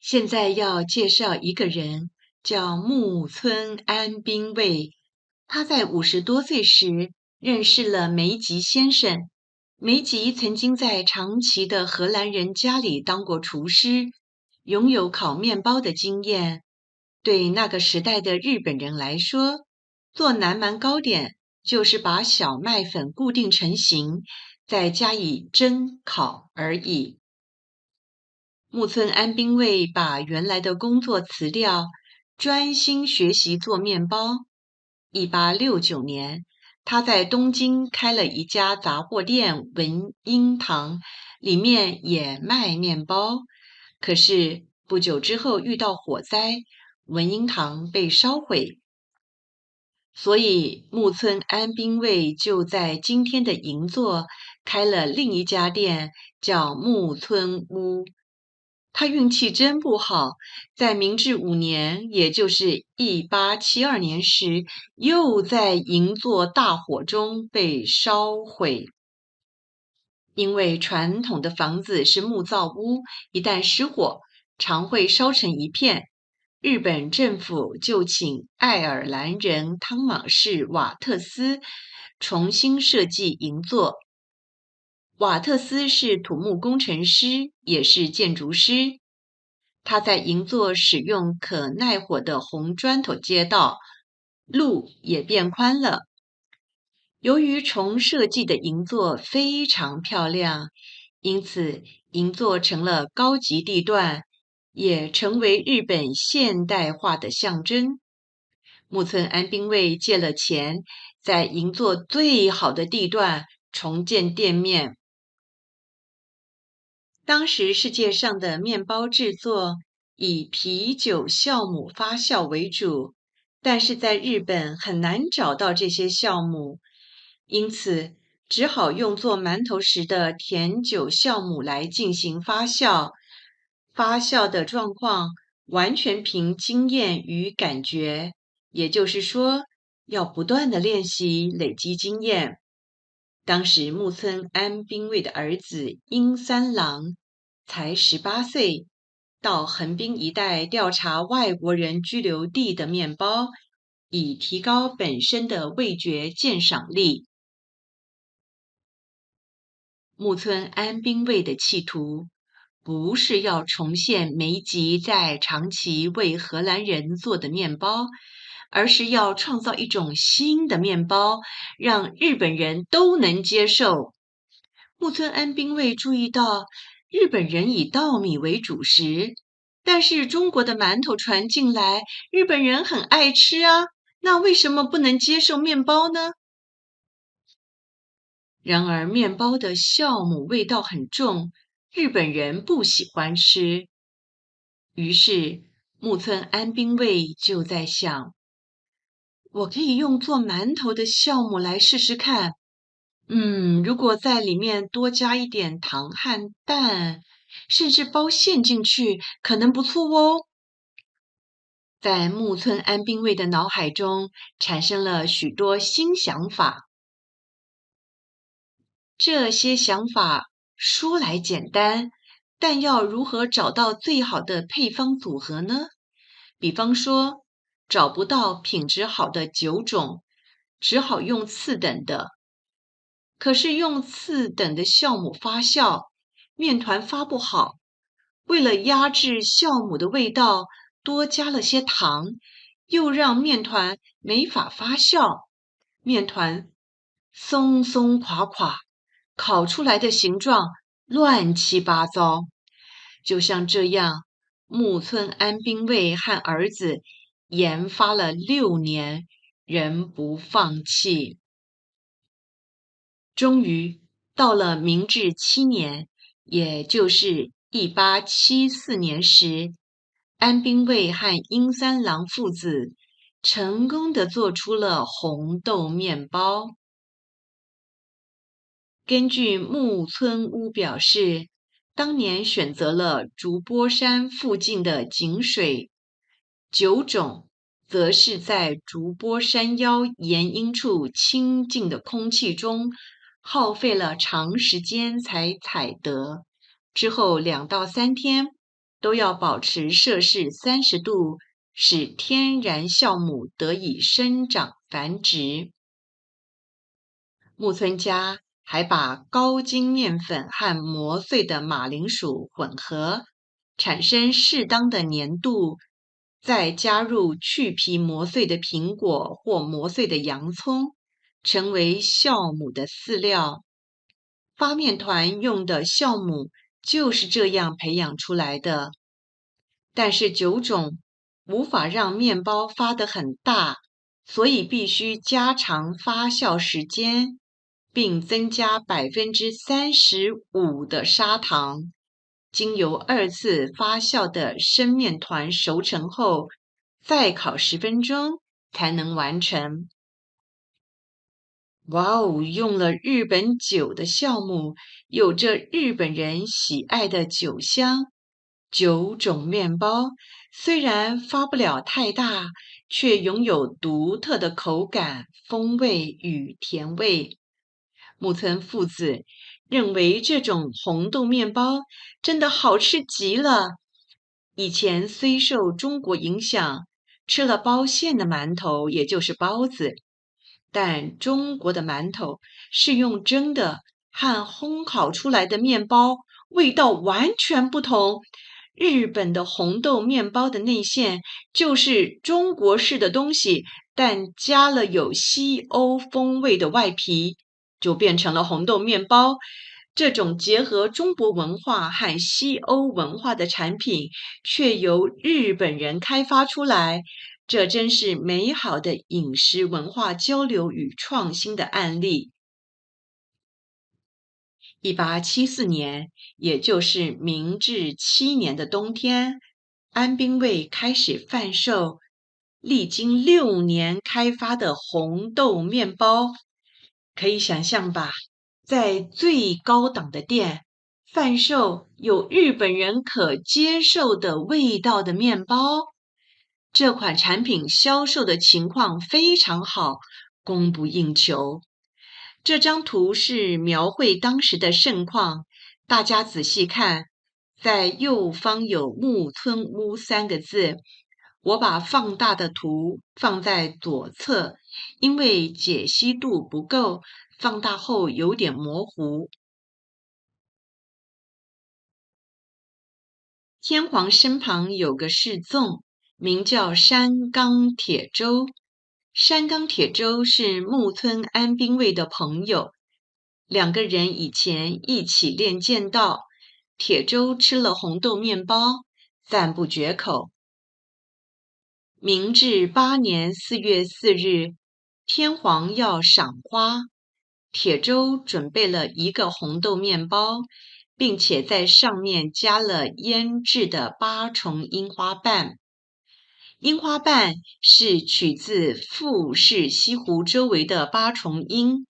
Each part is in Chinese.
现在要介绍一个人，叫木村安兵卫。他在50多岁时认识了梅吉先生。梅吉曾经在长崎的荷兰人家里当过厨师，拥有烤面包的经验。对那个时代的日本人来说，做南蛮糕点就是把小麦粉固定成型，再加以蒸烤而已。木村安兵卫把原来的工作辞掉，专心学习做面包。1869年，他在东京开了一家杂货店文英堂，里面也卖面包。可是不久之后遇到火灾，文英堂被烧毁。所以木村安兵卫就在今天的银座开了另一家店，叫木村屋。他运气真不好，在明治5年，也就是1872年时，又在银座大火中被烧毁。因为传统的房子是木造屋，一旦失火，常会烧成一片。日本政府就请爱尔兰人汤马士·瓦特斯重新设计银座。瓦特斯是土木工程师，也是建筑师。他在银座使用可耐火的红砖头街道，路也变宽了。由于重设计的银座非常漂亮，因此银座成了高级地段，也成为日本现代化的象征。木村安兵卫借了钱，在银座最好的地段重建店面。当时世界上的面包制作以啤酒酵母发酵为主，但是在日本很难找到这些酵母，因此只好用做馒头时的甜酒酵母来进行发酵。发酵的状况完全凭经验与感觉，也就是说，要不断的练习，累积经验。当时木村安兵卫的儿子樱三郎才18岁，到横滨一带调查外国人居留地的面包，以提高本身的味觉鉴赏力。木村安兵卫的企图不是要重现梅吉在长崎为荷兰人做的面包，而是要创造一种新的面包，让日本人都能接受。木村安兵卫注意到，日本人以稻米为主食，但是中国的馒头传进来，日本人很爱吃啊，那为什么不能接受面包呢？然而，面包的酵母味道很重，日本人不喜欢吃。于是，木村安兵卫就在想，我可以用做馒头的酵母来试试看。如果在里面多加一点糖和蛋，甚至包馅进去，可能不错哦。在木村安兵卫的脑海中产生了许多新想法。这些想法说来简单，但要如何找到最好的配方组合呢？比方说，找不到品质好的酒种，只好用次等的。可是用次等的酵母发酵，面团发不好。为了压制酵母的味道，多加了些糖，又让面团没法发酵，面团松松垮垮，烤出来的形状乱七八糟。就像这样，木村安兵卫和儿子研发了6年，仍不放弃。终于到了明治7年，也就是1874年时，安兵卫和樱三郎父子成功地做出了红豆面包。根据木村屋表示，当年选择了竹波山附近的井水，酒种则是在竹波山腰岩阴处清净的空气中耗费了长时间才采得，之后2到3天都要保持摄氏30度，使天然酵母得以生长繁殖。木村家还把高筋面粉和磨碎的马铃薯混合，产生适当的粘度，再加入去皮磨碎的苹果或磨碎的洋葱，成为酵母的饲料。发面团用的酵母就是这样培养出来的。但是酒种无法让面包发得很大，所以必须加长发酵时间，并增加35%的砂糖。经由2次发酵的生面团熟成后，再烤10分钟才能完成。哇哦，用了日本酒的酵母，有着日本人喜爱的酒香。酒种面包虽然发不了太大，却拥有独特的口感、风味与甜味。木村父子认为这种红豆面包真的好吃极了。以前虽受中国影响，吃了包馅的馒头，也就是包子，但中国的馒头是用蒸的，和烘烤出来的面包味道完全不同。日本的红豆面包的内馅就是中国式的东西，但加了有西欧风味的外皮，就变成了红豆面包。这种结合中国文化和西欧文化的产品，却由日本人开发出来，这真是美好的饮食文化交流与创新的案例。1874年，也就是明治7年的冬天，安兵卫开始贩售历经6年开发的红豆面包。可以想象吧，在最高档的店贩售有日本人可接受的味道的面包，这款产品销售的情况非常好，供不应求。这张图是描绘当时的盛况，大家仔细看，在右方有木村屋3个字。我把放大的图放在左侧，因为解析度不够，放大后有点模糊。天皇身旁有个侍从，名叫山冈铁周。山冈铁周是木村安兵卫的朋友，2个人以前一起练剑道。铁周吃了红豆面包，赞不绝口。明治8年4月4日，天皇要赏花，铁周准备了1个红豆面包，并且在上面加了腌制的8重樱花瓣。樱花瓣是取自富士西湖周围的8重樱，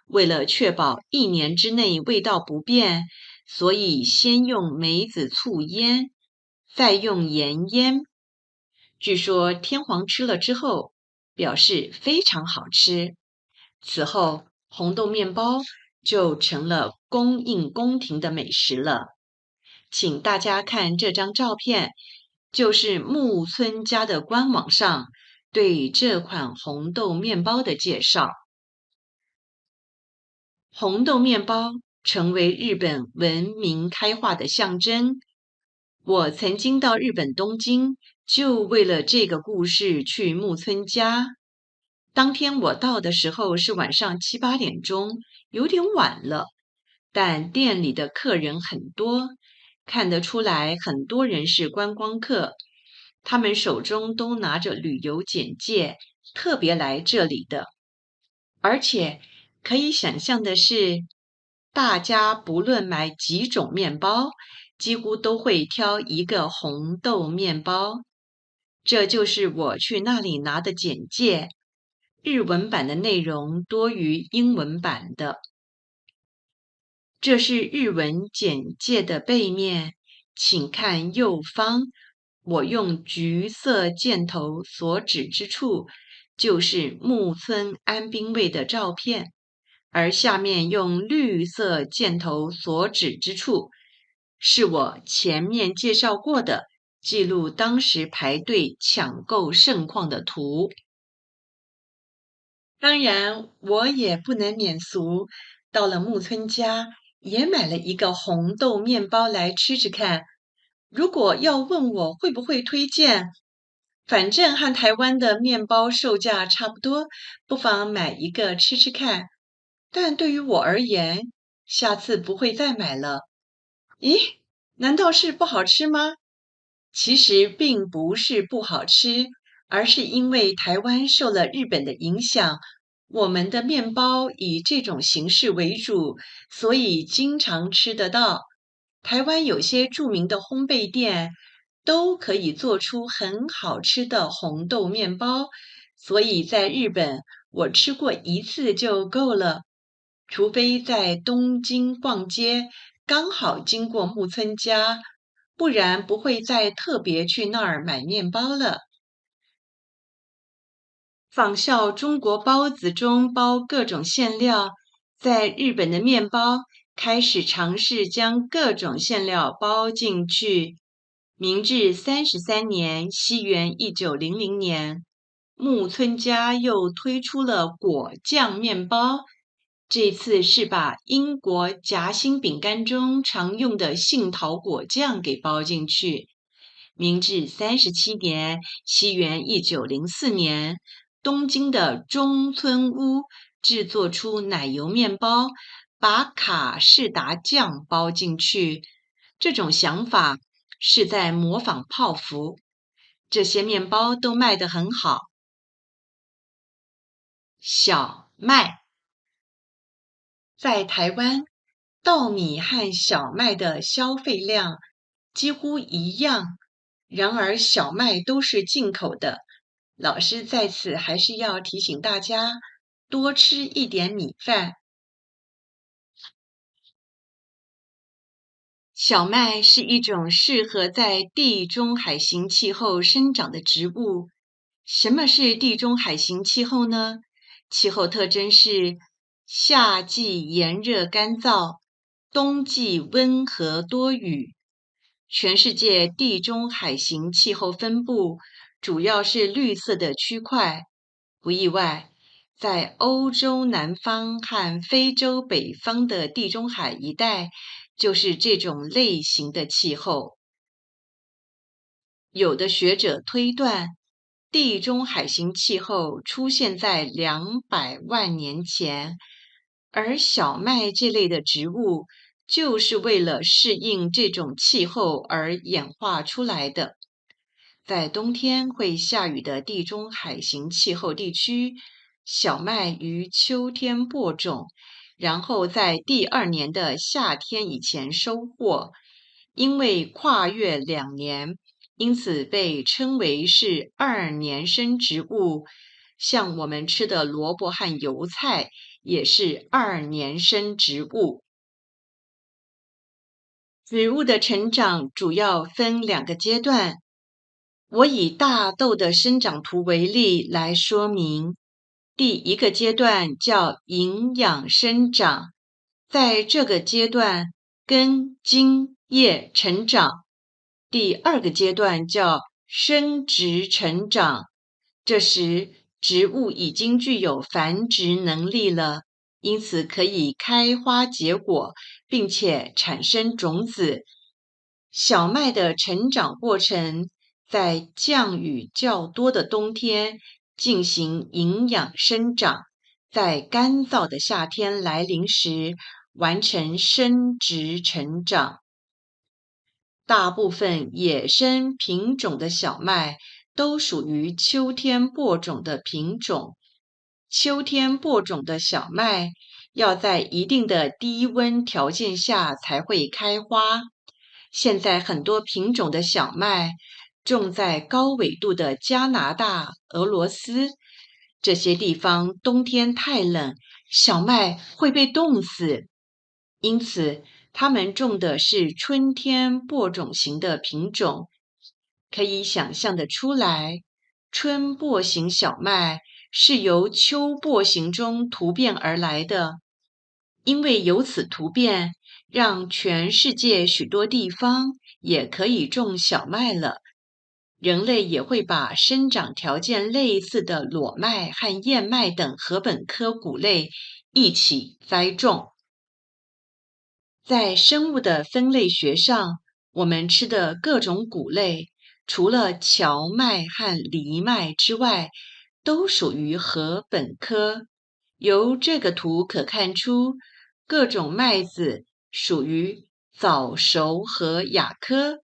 为了确保1年之内味道不变，所以先用梅子醋腌，再用盐腌。据说天皇吃了之后，表示非常好吃。此后，红豆面包就成了供应宫廷的美食了。请大家看这张照片，就是木村家的官网上对这款红豆面包的介绍。红豆面包成为日本文明开化的象征。我曾经到日本东京，就为了这个故事去木村家。当天我到的时候是晚上7、8点钟，有点晚了，但店里的客人很多，看得出来很多人是观光客，他们手中都拿着旅游简介，特别来这里的。而且可以想象的是，大家不论买几种面包，几乎都会挑1个红豆面包。这就是我去那里拿的简介，日文版的内容多于英文版的。这是日文简介的背面，请看右方，我用橘色箭头所指之处，就是木村安兵卫的照片，而下面用绿色箭头所指之处，是我前面介绍过的，记录当时排队抢购盛况的图。当然，我也不能免俗，到了木村家，也买了一个红豆面包来吃吃看。如果要问我会不会推荐，反正和台湾的面包售价差不多，不妨买一个吃吃看。但对于我而言，下次不会再买了。咦，难道是不好吃吗？其实并不是不好吃，而是因为台湾受了日本的影响，我们的面包以这种形式为主，所以经常吃得到。台湾有些著名的烘焙店都可以做出很好吃的红豆面包，所以在日本我吃过一次就够了。除非在东京逛街，刚好经过木村家，不然不会再特别去那儿买面包了。仿效中国包子中包各种馅料，在日本的面包开始尝试将各种馅料包进去。明治33年，西元1900年，木村家又推出了果酱面包。这次是把英国夹心饼干中常用的杏桃果酱给包进去。明治37年，西元1904年，东京的中村屋制作出奶油面包，把卡士达酱包进去。这种想法是在模仿泡芙。这些面包都卖得很好。小麦在台湾，稻米和小麦的消费量几乎一样，然而小麦都是进口的。老师在此还是要提醒大家，多吃一点米饭。小麦是一种适合在地中海型气候生长的植物。什么是地中海型气候呢？气候特征是夏季炎热干燥，冬季温和多雨。全世界地中海型气候分布主要是绿色的区块，不意外，在欧洲南方和非洲北方的地中海一带，就是这种类型的气候。有的学者推断，地中海型气候出现在200万年前，而小麦这类的植物就是为了适应这种气候而演化出来的。在冬天会下雨的地中海型气候地区，小麦于秋天播种，然后在第2年的夏天以前收获。因为跨越2年，因此被称为是2年生植物。像我们吃的萝卜和油菜也是2年生植物。植物的成长主要分2个阶段。我以大豆的生长图为例来说明。第1个阶段叫营养生长，在这个阶段，根、茎、叶成长。第2个阶段叫生殖成长，这时植物已经具有繁殖能力了，因此可以开花结果，并且产生种子。小麦的成长过程在降雨较多的冬天进行营养生长，在干燥的夏天来临时完成生殖成长。大部分野生品种的小麦都属于秋天播种的品种。秋天播种的小麦要在一定的低温条件下才会开花。现在很多品种的小麦种在高纬度的加拿大、俄罗斯，这些地方冬天太冷，小麦会被冻死。因此，他们种的是春天播种型的品种。可以想象得出来，春播型小麦是由秋播型中突变而来的。因为有此突变，让全世界许多地方也可以种小麦了。人类也会把生长条件类似的裸麦和燕麦等禾本科谷类一起栽种。在生物的分类学上，我们吃的各种谷类，除了荞麦和藜麦之外，都属于禾本科。由这个图可看出，各种麦子属于早熟和亚科，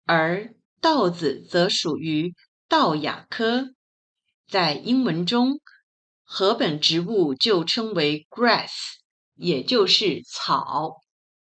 而稻子则属于稻亚科。在英文中，禾本植物就称为 grass，也就是草。